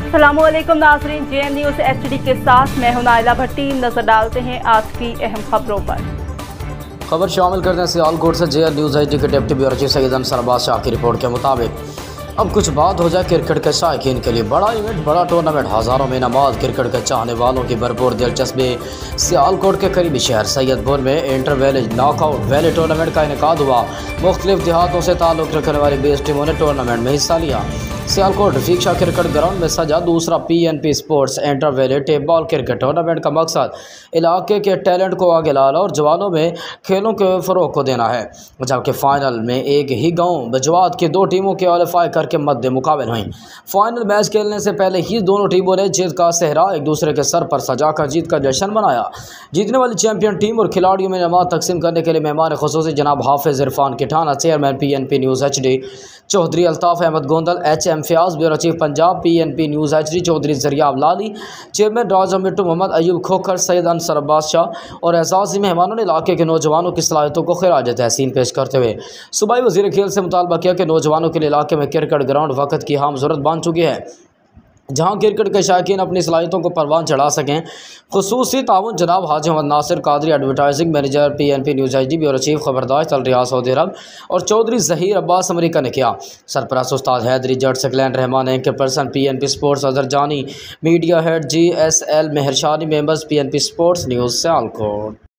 अस्सलामुअलैकुम नाज़रीन, JM news HD के साथ मैं हूं नाइला भट्टी। नजर डालते हैं आज की अहम खबरों पर। खबर शामिल करते हैं सियालकोट से। JM न्यूज़ HD के deputy bureau chief Syed Ansar Abbas Shah की रिपोर्ट के मुताबिक अब कुछ बात हो जाए क्रिकेट के शायकीन के लिए। बड़ा इवेंट, बड़ा टूर्नामेंट, हज़ारों में नमाज क्रिकेट के चाहने वालों की भरपूर दिलचस्पी। सियालकोट के करीबी शहर सैयदपुर में inter valley knockout valley tournament का इनेकाद हुआ। मुख्तलिफ देहातों से ताल्लुक़ रखने वाली 20 टीमों ने टूर्नामेंट में हिस्सा लिया। सियालकोट रफीक शाह क्रिकेट ग्राउंड में सजा दूसरा PNP sports inter valley tape ball cricket tournament का मकसद इलाके के टैलेंट को आगे लाना और जवानों में खेलों के फ़रोग को देना है। जबकि फ़ाइनल में एक ही गांव बजवात की 2 टीमों के क्वालीफाई करके मद्दे मुकाबले हुई। फाइनल मैच खेलने से पहले ही दोनों टीमों ने जीत का सेहरा एक दूसरे के सर पर सजाकर जीत का जश्न मनाया। जीतने वाली चैंपियन टीम और खिलाड़ियों में इनामात तकसीम करने के लिए मेहमान खुसूसी जनाब Hafiz Irfan Kithana, chairman PNP news HD, Chaudhry Altaf Ahmad Gondal, HM Fayaz, bureau chief Punjab PNP news HD, Chaudhry Zariyab Lali, chairman Raja Mittu, Mohammad Ayub Khokhar, Syed Ansar Abbas Shah और एजाज़ी मेहमानों ने इलाके के नौजवानों की सलाहियतों को खिराज तहसीन पेश करते हुए सूबाई वज़ीर खेल से मुतालबा किया कि नौजवानों के लिए इलाके में क्रिकेट ग्राउंड वक्त की अहम ज़रूरत बन चुकी है, जहाँ क्रिकेट के शायकीन अपनी सलाहियतों को परवान चढ़ा सकें। खुसूसी ताउन जनाब Haji Mohammad Nasir Qadri, advertising manager PNP news HD, bureau chief खबरदार चल रियाज सऊदी अरब और चौधरी ज़हीर अब्बास अमरीका ने किया। सरपरस्त उस्ताद हैदरी, जज Saqlain Rehman, anchor person PNP sports Azhar Jani, media head GSL Mehrshani, members PNP sports news Sialkot.